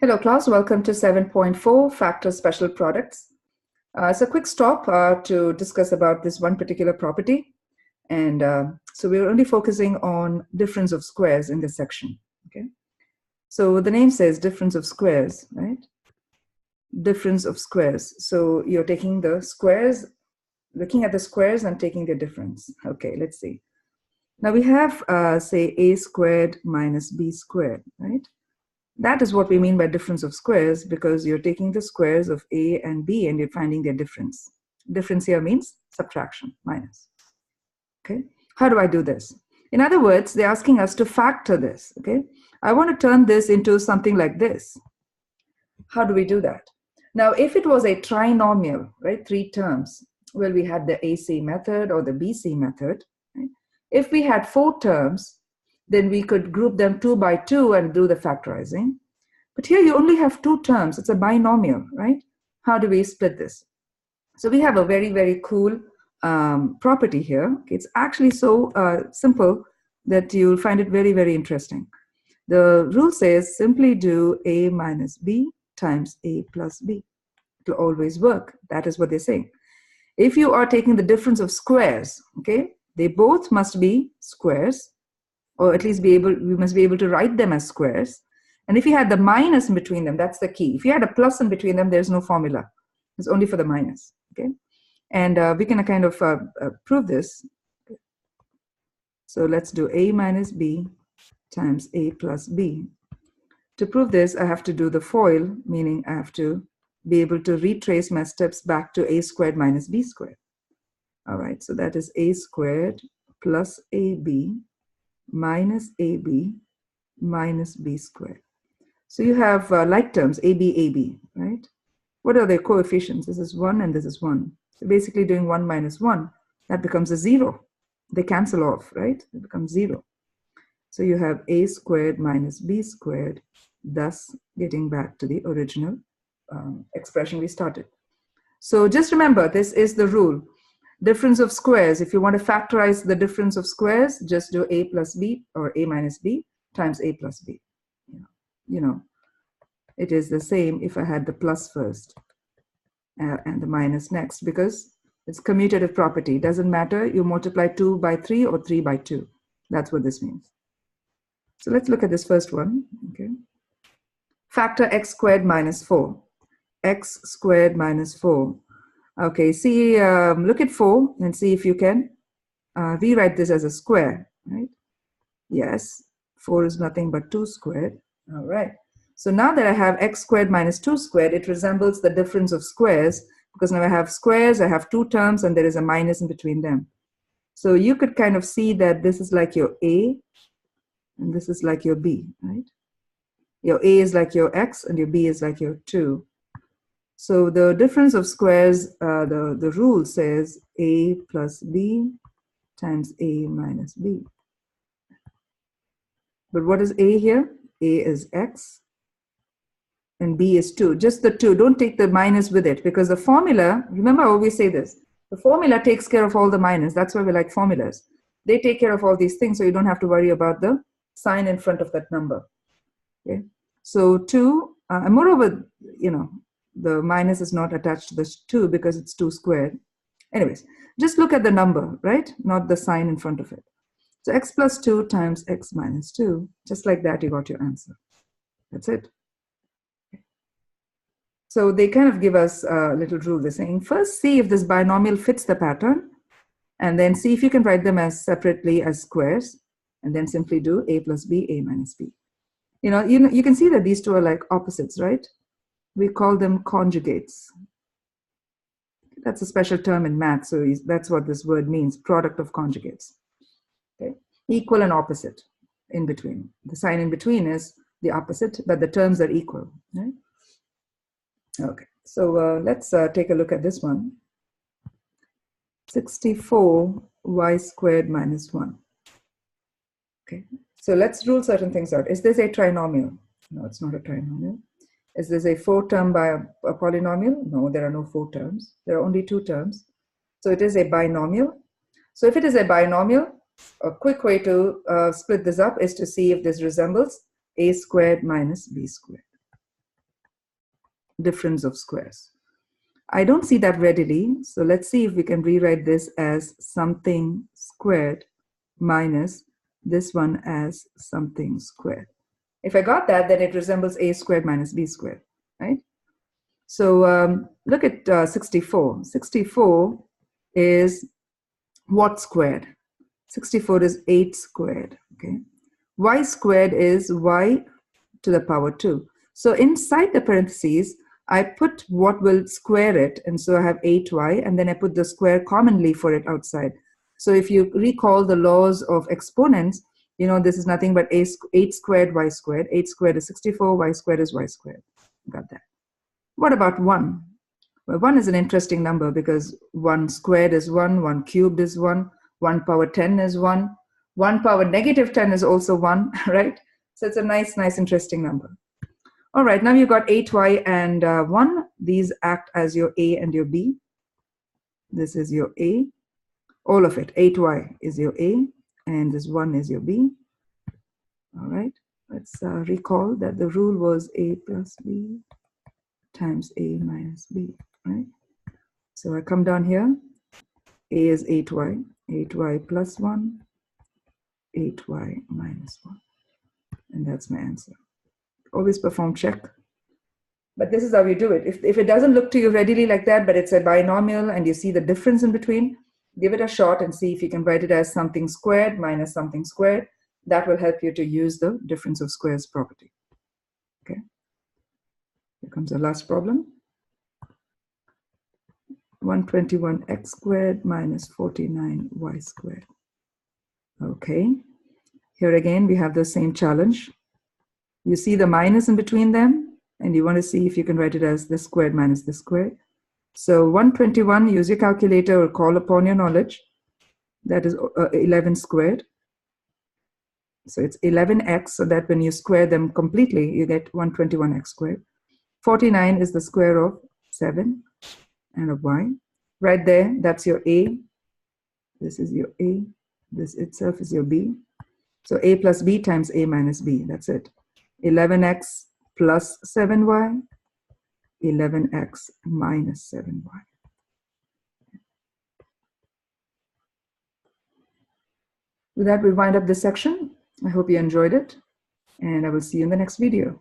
Hello class, welcome to 7.4 Factor Special Products. It's a quick stop to discuss about this one particular property. And so we're only focusing on difference of squares in this section. Okay. So the name says difference of squares, right? Difference of squares. So you're taking the squares, looking at the squares and taking the difference. Okay, let's see. Now we have, say, a squared minus b squared, right? That is what we mean by difference of squares, because you're taking the squares of a and b and you're finding their difference. Difference here means subtraction, minus. Okay, how do I do this? In other words, they're asking us to factor this. Okay, I want to turn this into something like this. How do we do that? Now, if it was a trinomial, right, three terms, well, we had the AC method or the BC method. Right? If we had four terms, then we could group them 2 by 2 and do the factorizing. But here you only have two terms. It's a binomial, right? How do we split this? So we have a very, very cool property here. It's actually so simple that you'll find it very, very interesting. The rule says simply do a minus b times a plus b. It will always work. That is what they're saying. If you are taking the difference of squares, okay, they both must be squares, or at least we must be able to write them as squares. And if you had the minus in between them, that's the key. If you had a plus in between them, there's no formula. It's only for the minus, okay? And we can kind of prove this. So let's do a minus b times a plus b. To prove this, I have to do the FOIL, meaning I have to be able to retrace my steps back to a squared minus b squared. All right, so that is a squared plus ab minus ab minus b squared. So you have like terms, ab, right? What are their coefficients? This is 1 and this is 1. So basically doing 1 minus 1, that becomes a 0. They cancel off, right? It becomes 0. So you have a squared minus b squared, thus getting back to the original expression we started. So just remember, this is the rule. Difference of squares, if you want to factorize the difference of squares, just do a plus b or a minus b times a plus b. You know, it is the same if I had the plus first and the minus next, because it's commutative property. It doesn't matter, you multiply 2 by 3 or 3 by 2. That's what this means. So let's look at this first one. Okay. Factor x squared minus 4. X squared minus 4. Okay, see, look at 4 and see if you can rewrite this as a square, right? Yes, 4 is nothing but 2 squared. All right. So now that I have x squared minus 2 squared, it resembles the difference of squares, because now I have squares, I have two terms, and there is a minus in between them. So you could kind of see that this is like your a, and this is like your b, right? Your a is like your x, and your b is like your 2. So the difference of squares, the rule says a plus b times a minus b. But what is a here? A is x and b is 2. Just the 2. Don't take the minus with it, because the formula, remember I always say this, the formula takes care of all the minus. That's why we like formulas. They take care of all these things, so you don't have to worry about the sign in front of that number. Okay. So 2, and moreover, you know, the minus is not attached to this 2 because it's 2 squared. Anyways, just look at the number, right? Not the sign in front of it. So x plus 2 times x minus 2. Just like that, you got your answer. That's it. So they kind of give us a little rule. They're saying, first see if this binomial fits the pattern, and then see if you can write them as separately as squares, and then simply do a plus b, a minus b. You can see that these two are like opposites, right? We call them conjugates. That's a special term in math, so that's what this word means, product of conjugates. Okay? Equal and opposite in between. The sign in between is the opposite, but the terms are equal. Right? Okay, so let's take a look at this one. 64y squared minus 1. Okay, so let's rule certain things out. Is this a trinomial? No, it's not a trinomial. Is this a 4-term by a polynomial? No, there are no 4 terms. There are only 2 terms. So it is a binomial. So if it is a binomial, a quick way to split this up is to see if this resembles a squared minus b squared. difference of squares. I don't see that readily, so let's see if we can rewrite this as something squared minus this one as something squared. If I got that, then it resembles a squared minus b squared, right? So look at 64. 64 is what squared? 64 is 8 squared, okay? Y squared is y to the power 2. So inside the parentheses, I put what will square it, and so I have 8y, and then I put the square commonly for it outside. So if you recall the laws of exponents, you know this is nothing but 8 squared y squared. 8 squared is 64, y squared is y squared. Got that. What about 1? Well, 1 is an interesting number because 1 squared is 1, 1 cubed is 1, 1 power 10 is 1, 1 power negative 10 is also 1, right? So it's a nice, interesting number. All right, now you've got 8y and 1. These act as your a and your b. This is your a. All of it, 8y is your a, and this 1 is your b. All right, let's recall that the rule was a plus b times a minus b, right? So I come down here. A is 8y, 8y plus 1, 8y minus 1. And that's my answer. Always perform check. But this is how you do it. If it doesn't look to you readily like that, but it's a binomial and you see the difference in between, give it a shot and see if you can write it as something squared minus something squared. That will help you to use the difference of squares property. Okay. Here comes the last problem. 121x squared minus 49y squared. Okay. Here again, we have the same challenge. You see the minus in between them, and you want to see if you can write it as this squared minus this squared. So 121, use your calculator or call upon your knowledge. That is 11 squared. So it's 11x, so that when you square them completely, you get 121x squared. 49 is the square of 7 and of y. Right there, that's your a. This is your a. This itself is your b. So a plus b times a minus b, that's it. 11x plus 7y, 11x minus 7y. With that, we wind up this section. I hope you enjoyed it, and I will see you in the next video.